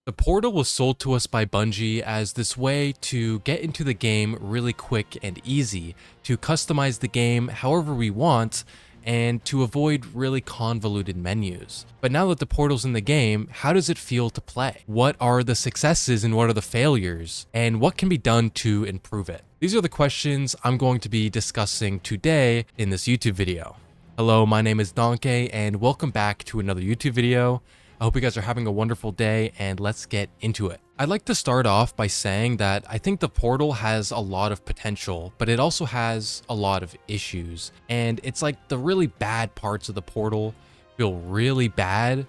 The Portal was sold to us by Bungie as this way to get into the game really quick and easy, to customize the game however we want, and to avoid really convoluted menus. But now that the Portal's in the game, how does it feel to play? What are the successes and what are the failures? And what can be done to improve it? These are the questions I'm going to be discussing today in this YouTube video. Hello, my name is Donkey, and welcome back to another YouTube video. I hope you guys are having a wonderful day, and let's get into it. I'd like to start off by saying that I think the Portal has a lot of potential, but it also has a lot of issues. And it's like the really bad parts of the Portal feel really bad,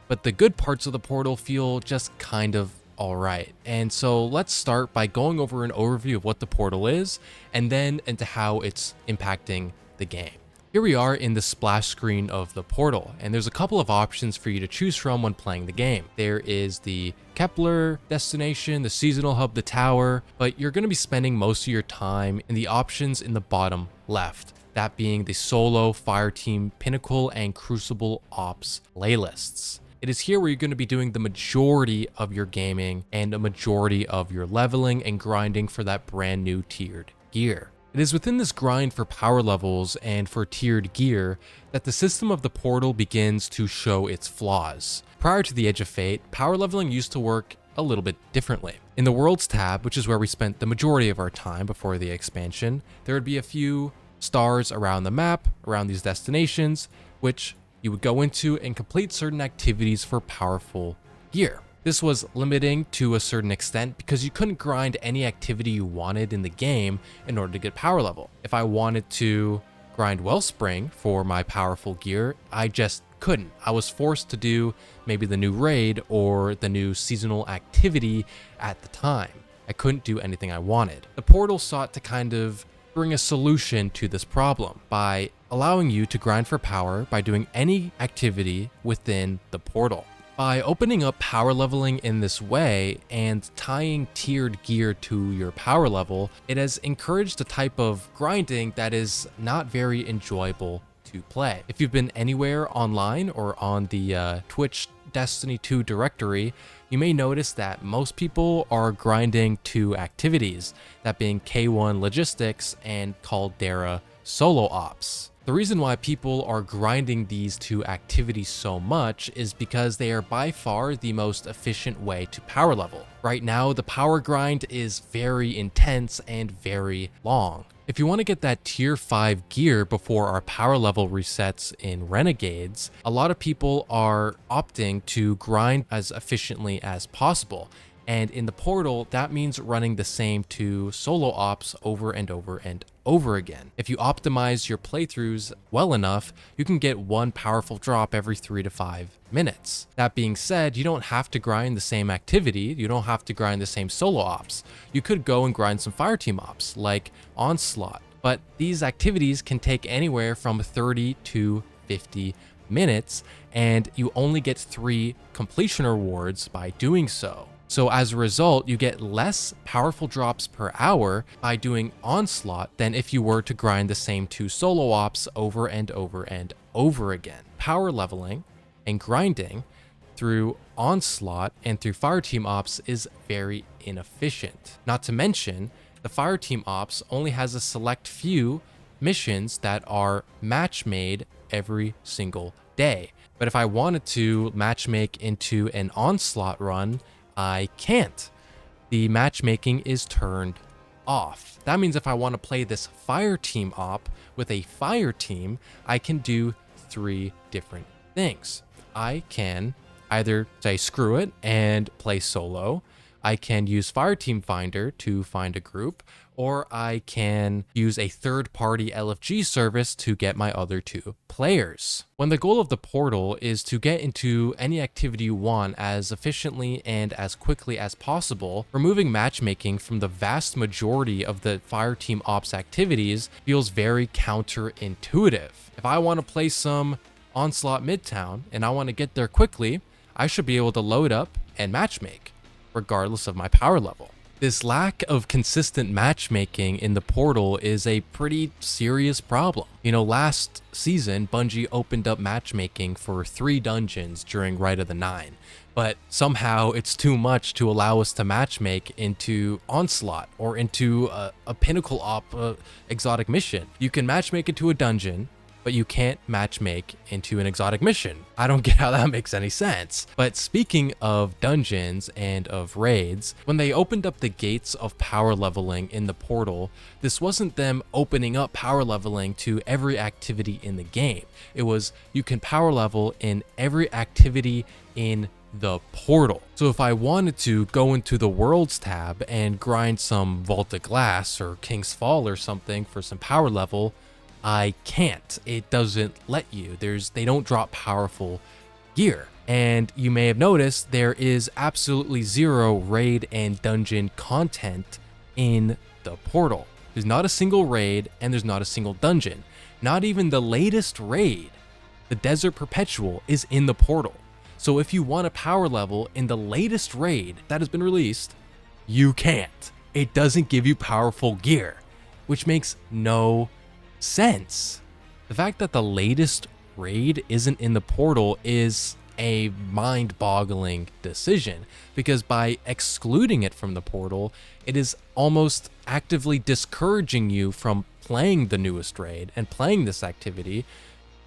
but the good parts of the Portal feel just kind of alright. And so let's start by going over an overview of what the Portal is, and then into how it's impacting the game. Here we are in the splash screen of the Portal, and there's a couple of options for you to choose from when playing the game. There is the Kepler destination, the seasonal hub, the tower, but you're going to be spending most of your time in the options in the bottom left, that being the solo, fireteam, pinnacle, and crucible ops playlists. It is here where you're going to be doing the majority of your gaming and a majority of your leveling and grinding for that brand new tiered gear. It is within this grind for power levels and for tiered gear that the system of the Portal begins to show its flaws. Prior to the Edge of Fate, power leveling used to work a little bit differently. In the Worlds tab, which is where we spent the majority of our time before the expansion, there would be a few stars around the map, around these destinations, which you would go into and complete certain activities for powerful gear. This was limiting to a certain extent because you couldn't grind any activity you wanted in the game in order to get power level. If I wanted to grind Wellspring for my powerful gear, I just couldn't. I was forced to do maybe the new raid or the new seasonal activity at the time. I couldn't do anything I wanted. The Portal sought to kind of bring a solution to this problem by allowing you to grind for power by doing any activity within the Portal. By opening up power leveling in this way and tying tiered gear to your power level, it has encouraged a type of grinding that is not very enjoyable to play. If you've been anywhere online or on the Twitch Destiny 2 directory, you may notice that most people are grinding two activities, that being K1 Logistics and Caldera Solo Ops. The reason why people are grinding these two activities so much is because they are by far the most efficient way to power level. Right now, the power grind is very intense and very long. If you want to get that tier 5 gear before our power level resets in Renegades, a lot of people are opting to grind as efficiently as possible. And in the Portal, that means running the same two solo ops over and over and over again. If you optimize your playthroughs well enough, you can get one powerful drop every 3 to 5 minutes. That being said, you don't have to grind the same activity. You don't have to grind the same solo ops. You could go and grind some fireteam ops like Onslaught, but these activities can take anywhere from 30 to 50 minutes, and you only get 3 completion rewards by doing so. So as a result, you get less powerful drops per hour by doing Onslaught than if you were to grind the same 2 solo ops over and over and over again. Power leveling and grinding through Onslaught and through Fireteam Ops is very inefficient. Not to mention, the Fireteam Ops only has a select few missions that are match made every single day. But if I wanted to match make into an Onslaught run, I can't. The matchmaking is turned off. That means if I want to play this fire team op with a fire team, I can do 3 different things. I can either say screw it and play solo, I can use Fireteam Finder to find a group, or I can use a third-party LFG service to get my other 2 players. When the goal of the Portal is to get into any activity you want as efficiently and as quickly as possible, removing matchmaking from the vast majority of the Fireteam Ops activities feels very counterintuitive. If I want to play some Onslaught Midtown and I want to get there quickly, I should be able to load up and matchmake, regardless of my power level. This lack of consistent matchmaking in the Portal is a pretty serious problem. You know, last season, Bungie opened up matchmaking for 3 dungeons during Rite of the Nine, but somehow it's too much to allow us to matchmake into Onslaught or into a Pinnacle Op exotic mission. You can matchmake into a dungeon, but you can't matchmake into an exotic mission. I don't get how that makes any sense. But speaking of dungeons and of raids, when they opened up the gates of power leveling in the portal, this wasn't them opening up power leveling to every activity in the game. It was you can power level in every activity in the portal. So if I wanted to go into the Worlds tab and grind some Vault of Glass or King's Fall or something for some power level, I can't. It doesn't let you. They don't drop powerful gear. And you may have noticed there is absolutely zero raid and dungeon content in the portal. There's not a single raid and there's not a single dungeon. Not even the latest raid, the Desert Perpetual, is in the portal. So if you want a power level in the latest raid that has been released, you can't. It doesn't give you powerful gear, which makes no sense. The fact that the latest raid isn't in the portal is a mind-boggling decision, because by excluding it from the portal, it is almost actively discouraging you from playing the newest raid and playing this activity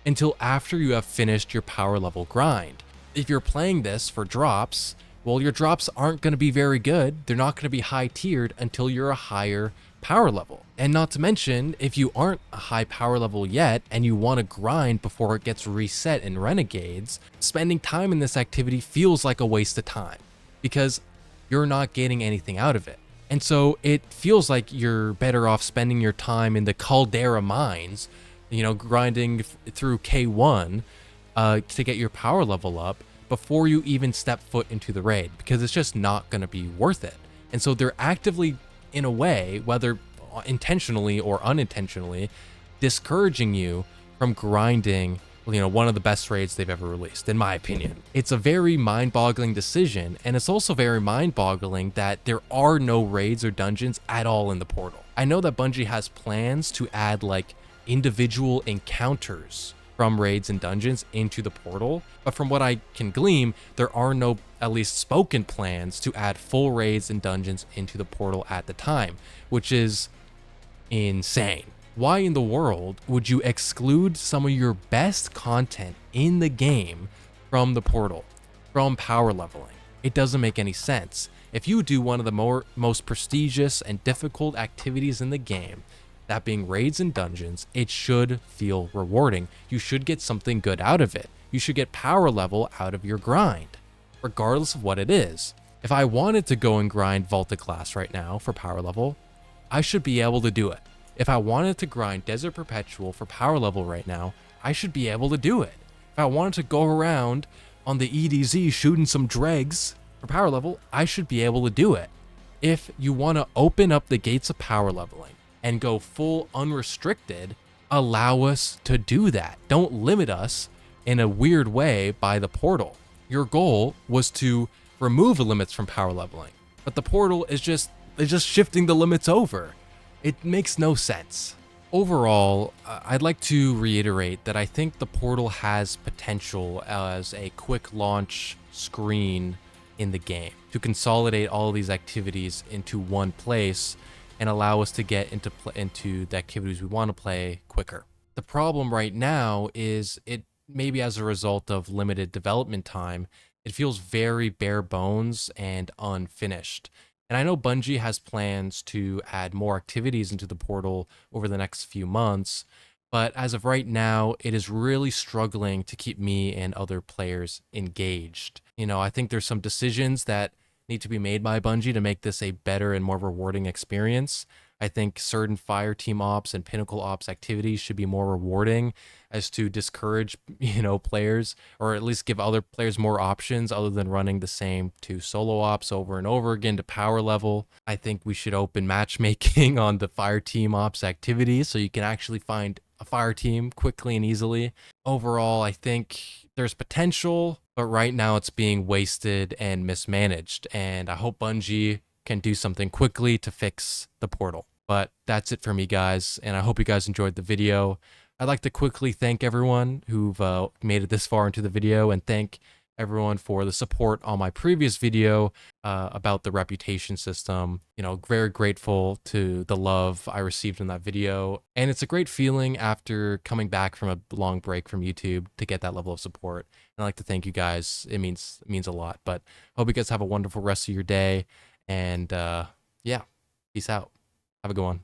until after you have finished your power level grind. If you're playing this for drops, well, your drops aren't going to be very good. They're not going to be high tiered until you're a higher power level. And not to mention, if you aren't a high power level yet and you want to grind before it gets reset in Renegades, spending time in this activity feels like a waste of time because you're not getting anything out of it. And so it feels like you're better off spending your time in the Caldera mines, grinding through K1 to get your power level up before you even step foot into the raid, because it's just not going to be worth it. And so they're actively, in a way, whether intentionally or unintentionally, discouraging you from grinding, one of the best raids they've ever released, in my opinion. It's a very mind-boggling decision, and it's also very mind-boggling that there are no raids or dungeons at all in the portal. I know that Bungie has plans to add individual encounters from raids and dungeons into the portal, but from what I can glean, there are no, at least spoken, plans to add full raids and dungeons into the portal at the time, which is insane. Why in the world would you exclude some of your best content in the game from the portal, from power leveling? It doesn't make any sense. If you do one of the most prestigious and difficult activities in the game, that being raids and dungeons, it should feel rewarding. You should get something good out of it. You should get power level out of your grind, regardless of what it is. If I wanted to go and grind Vault of Glass right now for power level, I should be able to do it. If I wanted to grind Desert Perpetual for power level right now, I should be able to do it. If I wanted to go around on the EDZ shooting some dregs for power level, I should be able to do it. If you want to open up the gates of power leveling and go full unrestricted, allow us to do that. Don't limit us in a weird way by the portal. Your goal was to remove limits from power leveling, but the portal is just shifting the limits over. It makes no sense. Overall, I'd like to reiterate that I think the portal has potential as a quick launch screen in the game to consolidate all of these activities into one place and allow us to get into the activities we want to play quicker. The problem right now is it maybe as a result of limited development time, it feels very bare bones and unfinished. And I know Bungie has plans to add more activities into the portal over the next few months, but as of right now, it is really struggling to keep me and other players engaged. I think there's some decisions that need to be made by Bungie to make this a better and more rewarding experience. I think certain fire team ops and pinnacle ops activities should be more rewarding as to discourage, players, or at least give other players more options other than running the same two solo ops over and over again to power level. I think we should open matchmaking on the fire team ops activities so you can actually find a fire team quickly and easily. Overall, I think there's potential, but right now it's being wasted and mismanaged, and I hope Bungie can do something quickly to fix the portal. But that's it for me, guys, and I hope you guys enjoyed the video. I'd like to quickly thank everyone who've made it this far into the video, and thank everyone for the support on my previous video about the reputation system. You know, very grateful to the love I received in that video. And it's a great feeling after coming back from a long break from YouTube to get that level of support. And I'd like to thank you guys. It means a lot. But hope you guys have a wonderful rest of your day. And yeah, peace out. Have a good one.